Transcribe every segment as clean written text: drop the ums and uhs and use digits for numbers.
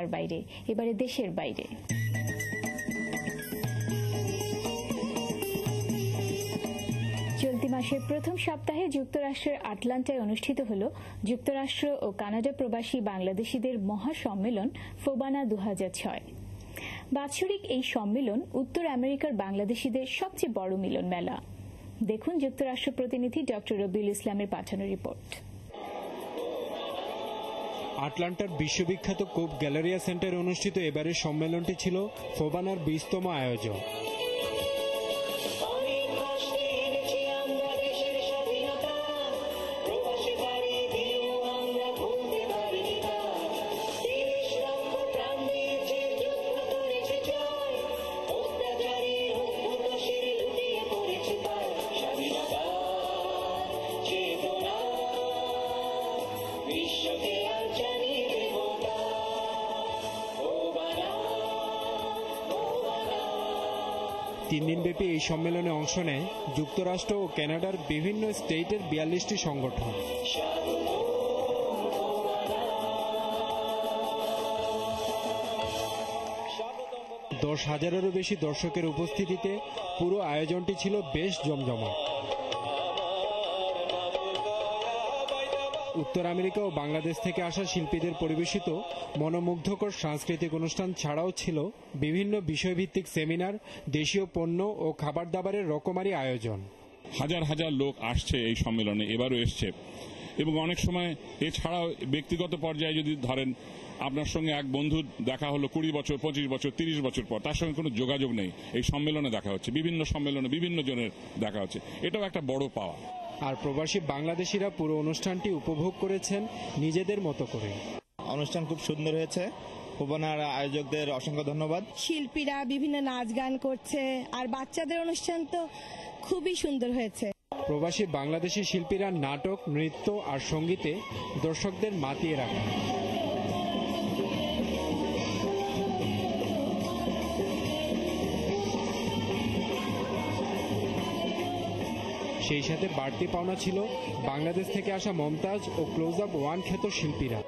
সীমার বাইরে, এবারে দেশের বাইরে। চলতি মাসের প্রথম সপ্তাহে যুক্তরাষ্ট্রের আটলান্টায় অনুষ্ঠিত হল যুক্তরাষ্ট্র ও কানাডা প্রবাসী বাংলাদেশিদের মহাসম্মেলন ফোবানা 2006। বাৎসরিক এই সম্মেলন উত্তর আমেরিকার বাংলাদেশিদের সবচেয়ে বড় মিলন মেলা। দেখুন যুক্তরাষ্ট্র প্রতিনিধি ডক্টর রবিউল ইসলামের পাঠানো রিপোর্ট। আটলান্টার বিশ্ববিখ্যাত কোপ গ্যালারিয়া সেন্টারে অনুষ্ঠিত এবারের সম্মেলনটি ছিল ফোবানার 20তম আয়োজন। তিন দিনব্যাপী এই সম্মেলনে অংশ নেয় যুক্তরাষ্ট্র ও কানাডার বিভিন্ন স্টেটের 42টি সংগঠন। 10,000-এরও বেশি দর্শকের উপস্থিতিতে পুরো আয়োজনটি ছিল বেশ জমজমাট। উত্তর আমেরিকা ও বাংলাদেশ থেকে আসা শিল্পীদের পরিবেশিত মনোমুগ্ধকর সাংস্কৃতিক অনুষ্ঠান ছাড়াও ছিল বিভিন্ন বিষয়ভিত্তিক সেমিনার, দেশীয় পণ্য ও খাবার দাবারের রকমারি আয়োজন। হাজার হাজার লোক আসছে এই সম্মেলনে, এবারও এসছে। এবং অনেক সময় এছাড়াও ব্যক্তিগত পর্যায়ে যদি ধরেন আপনার সঙ্গে এক বন্ধু দেখা হলো 20 বছর, 25 বছর, 30 বছর পর, তার সঙ্গে কোনো যোগাযোগ নেই, এই সম্মেলনে দেখা হচ্ছে, বিভিন্ন সম্মেলনে বিভিন্ন জনের দেখা হচ্ছে, এটাও একটা বড় পাওয়া। আর প্রবাসী বাংলাদেশিরা পুরো অনুষ্ঠানটি উপভোগ করেছেন নিজেদের মতো করে। অনুষ্ঠান খুব সুন্দর হয়েছে, ফোবানার আয়োজকদের অসংখ্য ধন্যবাদ। শিল্পীরা বিভিন্ন নাচ গান করছে, আর বাচ্চাদের অনুষ্ঠান তো খুবই সুন্দর হয়েছে। প্রবাসী বাংলাদেশি শিল্পীরা নাটক, নৃত্য আর সঙ্গীতে দর্শকদের মাতিয়ে রাখে। সেই সাথে বাড়তি পাওনা ছিল বাংলাদেশ থেকে আসা মমতাজ ও ক্লোজ আপ ওয়ান খ্যাত শিল্পীরা।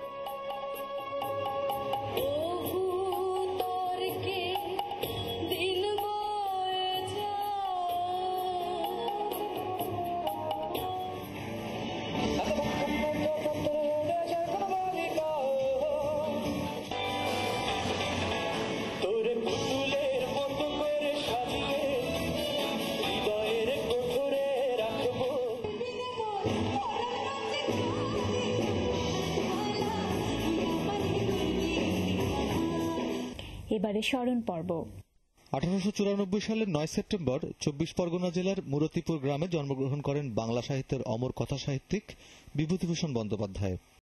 এবারে স্মরণ পর্ব। 1894 সালের 9 সেপ্টেম্বর 24 পরগনা জেলার মুরতিপুর গ্রামে জন্মগ্রহণ করেন বাংলা সাহিত্যের অমর কথা সাহিত্যিক বিভূতিভূষণ বন্দ্যোপাধ্যায়।